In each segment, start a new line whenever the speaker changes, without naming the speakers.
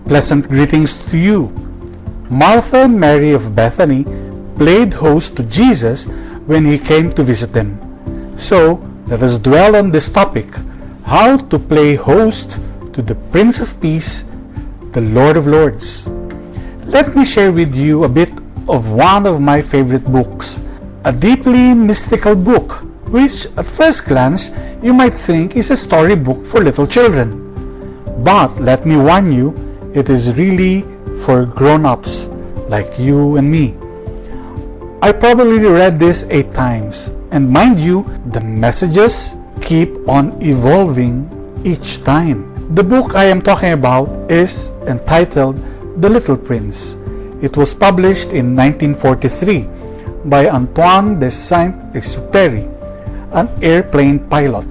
Pleasant greetings to you. Martha and Mary of Bethany played host to Jesus when he came to visit them. So, let us dwell on this topic, how to play host to the Prince of Peace, the Lord of Lords. Let me share with you a bit of one of my favorite books, a deeply mystical book, which at first glance you might think is a storybook for little children. But let me warn you, it is really for grown-ups like you and me. I probably read this 8 times, and mind you, the messages keep on evolving each time. The book I am talking about is entitled The Little Prince. It was published in 1943 by Antoine de Saint-Exupéry, an airplane pilot.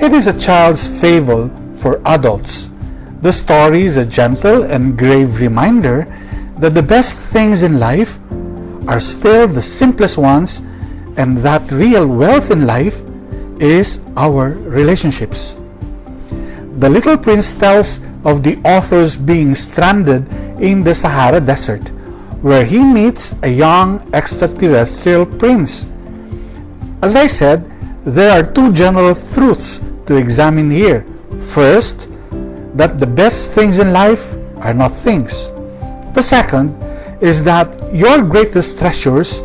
It is a child's fable for adults. The story is a gentle and grave reminder that the best things in life are still the simplest ones, and that real wealth in life is our relationships. The Little Prince tells of the author's being stranded in the Sahara Desert, where he meets a young extraterrestrial prince. As I said, there are 2 general truths to examine here. First, that the best things in life are not things. The second is that your greatest treasures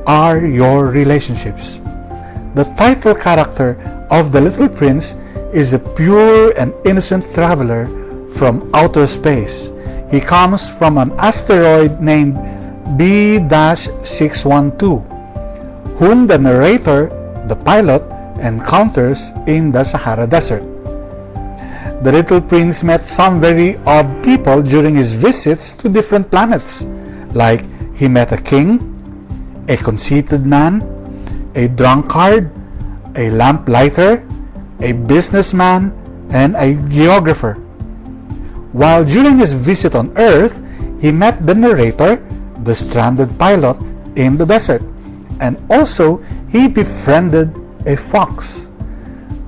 are your relationships. The title character of The Little Prince is a pure and innocent traveler from outer space. He comes from an asteroid named B-612, whom the narrator, the pilot, encounters in the Sahara Desert. The Little Prince met some very odd people during his visits to different planets, like he met a king, a conceited man, a drunkard, a lamplighter, a businessman, and a geographer. While during his visit on Earth, he met the narrator, the stranded pilot in the desert, and also he befriended a fox,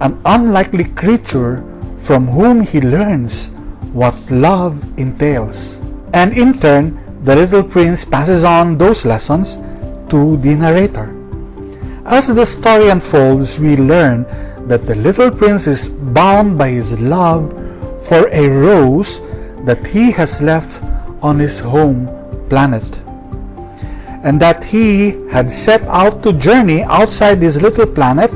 an unlikely creature from whom he learns what love entails. And in turn, the Little Prince passes on those lessons to the narrator. As the story unfolds, we learn that the Little Prince is bound by his love for a rose that he has left on his home planet, and that he had set out to journey outside his little planet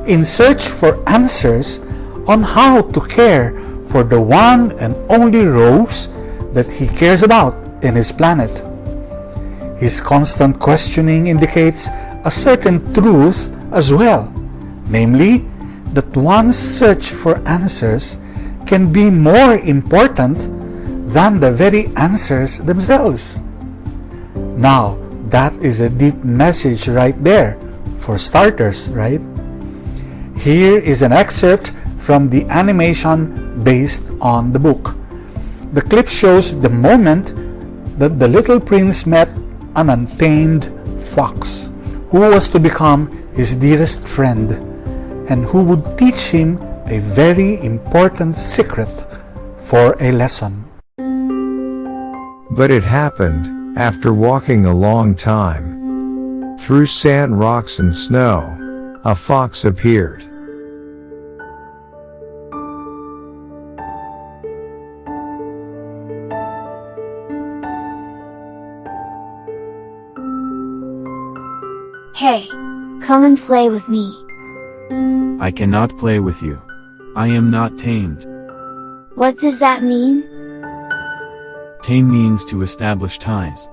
in search for answers on how to care for the one and only rose that he cares about in his planet. His constant questioning indicates a certain truth as well, namely that one's search for answers can be more important than the very answers themselves. Now, that is a deep message right there, for starters, right? Here is an excerpt from the animation based on the book. The clip shows the moment that the Little Prince met an untamed fox, who was to become his dearest friend, and who would teach him a very important secret for a lesson.
But it happened, after walking a long time through sand, rocks, and snow, a fox appeared.
Hey, come and play with me.
I cannot play with you. I am not tamed.
What does that mean?
Tame means to establish ties.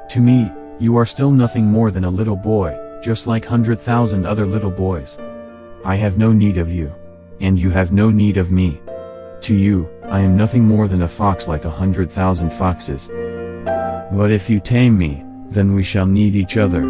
To me, you are still nothing more than a little boy, just like 100,000 other little boys. I have no need of you. And you have no need of me. To you, I am nothing more than a fox like 100,000 foxes. But if you tame me, then we shall need each other.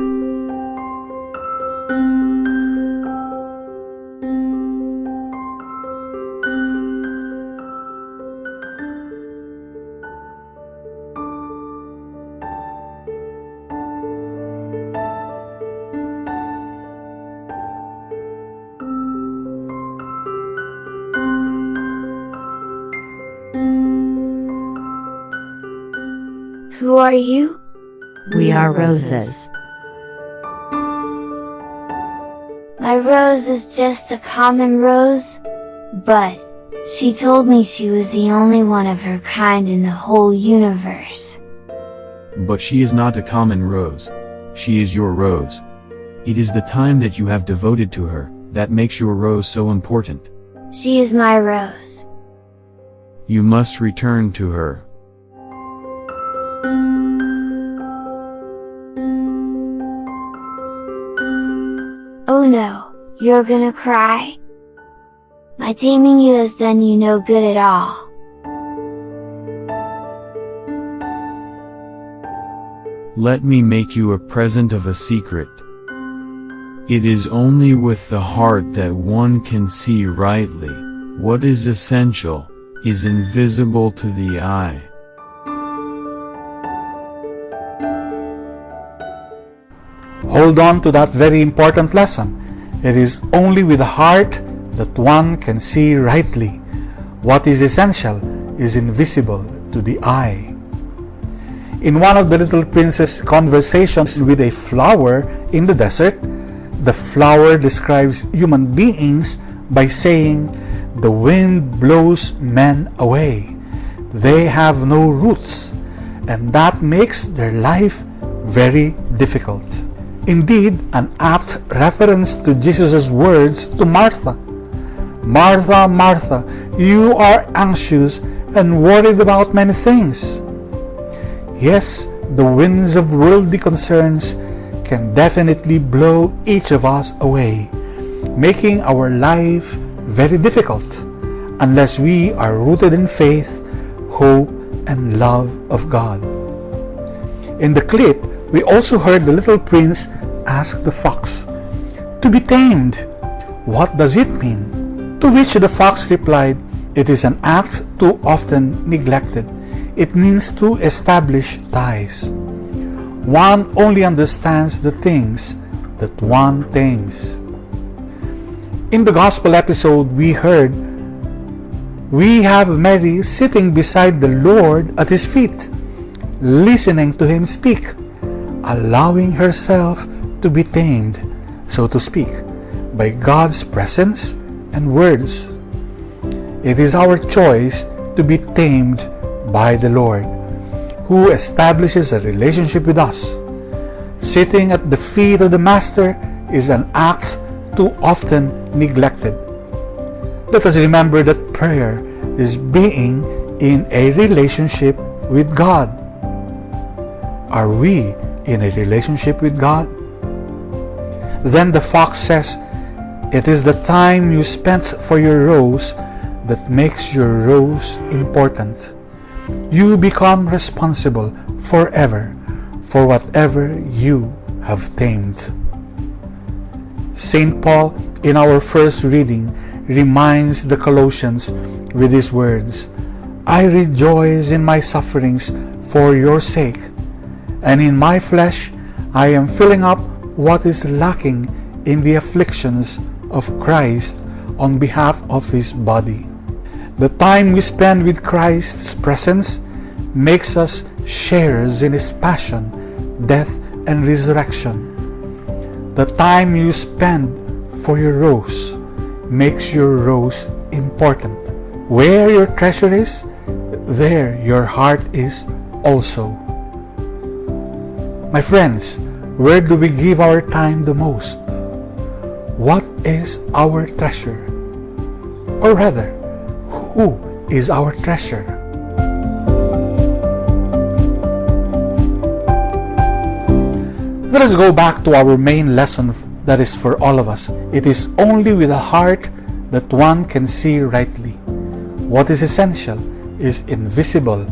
Who are you?
We are roses.
My rose is just a common rose, but she told me she was the only one of her kind in the whole universe.
But she is not a common rose. She is your rose. It is the time that you have devoted to her that makes your rose so important.
She is my rose.
You must return to her.
Oh no, you're gonna cry? My taming you has done you no good at all.
Let me make you a present of a secret. It is only with the heart that one can see rightly. What is essential is invisible to the eye.
Hold on to that very important lesson. It is only with the heart that one can see rightly. What is essential is invisible to the eye. In one of the little prince's conversations with a flower in the desert, the flower describes human beings by saying, "The wind blows men away. They have no roots, and that makes their life very difficult." Indeed, an apt reference to Jesus' words to Martha. "Martha, Martha, you are anxious and worried about many things." Yes, the winds of worldly concerns can definitely blow each of us away, making our life very difficult unless we are rooted in faith, hope, and love of God. In the clip, we also heard the little prince ask the fox, "To be tamed, what does it mean?" To which the fox replied, "It is an act too often neglected. It means to establish ties. One only understands the things that one tames." In the gospel episode we heard, we have Mary sitting beside the Lord at his feet, listening to him speak, allowing herself to be tamed, so to speak, by God's presence and words. It is our choice to be tamed by the Lord, who establishes a relationship with us. Sitting at the feet of the Master is an act too often neglected. Let us remember that prayer is being in a relationship with God. Are we in a relationship with God? Then the fox says, "It is the time you spent for your rose that makes your rose important. You become responsible forever for whatever you have tamed." St. Paul, in our first reading, reminds the Colossians with these words, "I rejoice in my sufferings for your sake, and in my flesh I am filling up what is lacking in the afflictions of Christ on behalf of his body." The time we spend with Christ's presence makes us sharers in his passion, death, and resurrection. The time you spend for your rose makes your rose important. Where your treasure is, there your heart is also. My friends, where do we give our time the most? What is our treasure? Or rather, who is our treasure? Let us go back to our main lesson that is for all of us. It is only with a heart that one can see rightly. What is essential is invisible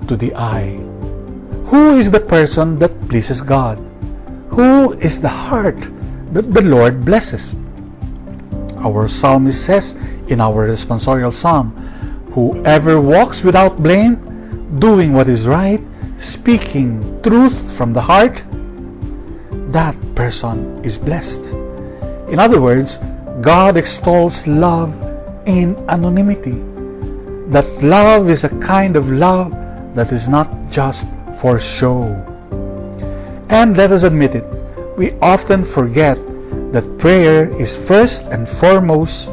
to the eye. Who is the person that pleases God? Who is the heart that the Lord blesses? Our psalmist says in our responsorial psalm, "Whoever walks without blame, doing what is right, speaking truth from the heart, that person is blessed." In other words, God extols love in anonymity. That love is a kind of love that is not just for show. And let us admit it, we often forget that prayer is first and foremost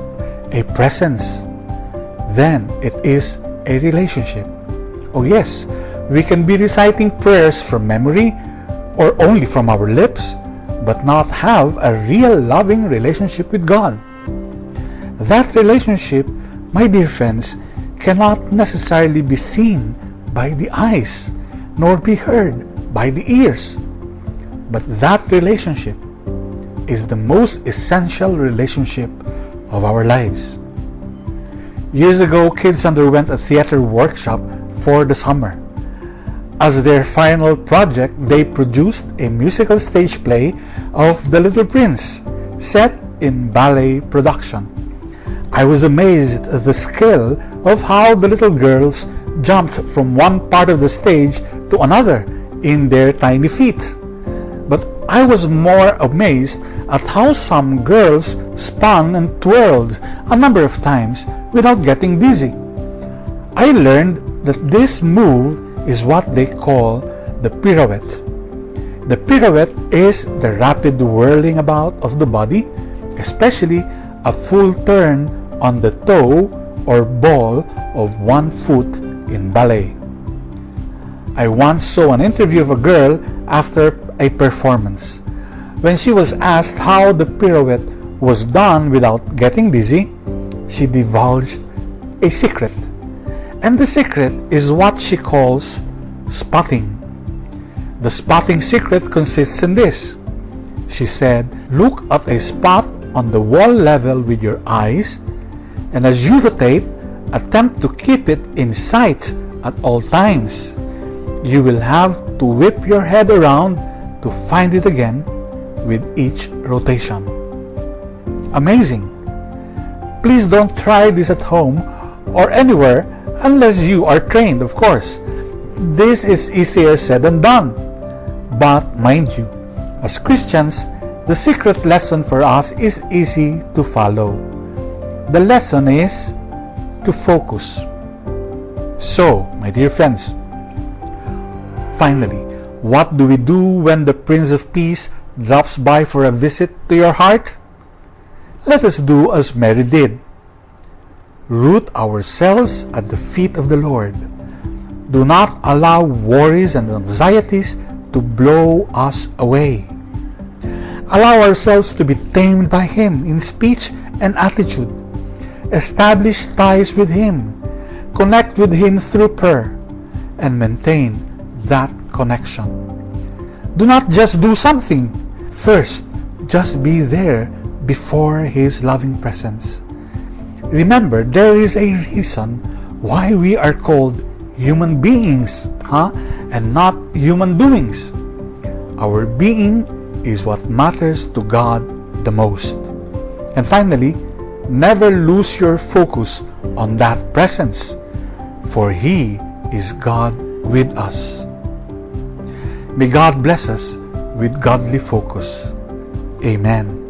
a presence. Then it is a relationship. Oh yes, we can be reciting prayers from memory or only from our lips, but not have a real loving relationship with God. That relationship, my dear friends, cannot necessarily be seen by the eyes, nor be heard by the ears. But that relationship is the most essential relationship of our lives. Years ago, kids underwent a theater workshop for the summer. As their final project, they produced a musical stage play of The Little Prince, set in ballet production. I was amazed at the skill of how the little girls jumped from one part of the stage to another in their tiny feet. But I was more amazed at how some girls spun and twirled a number of times without getting dizzy. I learned that this move is what they call the pirouette. The pirouette is the rapid whirling about of the body, especially a full turn on the toe or ball of one foot in ballet. I once saw an interview of a girl after a performance. When she was asked how the pirouette was done without getting dizzy, she divulged a secret. And the secret is what she calls spotting. The spotting secret consists in this. She said, look at a spot on the wall level with your eyes, and as you rotate, attempt to keep it in sight at all times. You will have to whip your head around to find it again with each rotation. Amazing! Please don't try this at home or anywhere unless you are trained, of course. This is easier said than done. But mind you, as Christians, the secret lesson for us is easy to follow. The lesson is to focus. So, my dear friends, finally, what do we do when the Prince of Peace drops by for a visit to your heart? Let us do as Mary did. Root ourselves at the feet of the Lord. Do not allow worries and anxieties to blow us away. Allow ourselves to be tamed by Him in speech and attitude. Establish ties with Him. Connect with Him through prayer and maintain that connection. Do not just do something. First, just be there before His loving presence. Remember, there is a reason why we are called human beings, and not human doings. Our being is what matters to God the most. And finally, never lose your focus on that presence, for He is God with us. May God bless us with godly focus. Amen.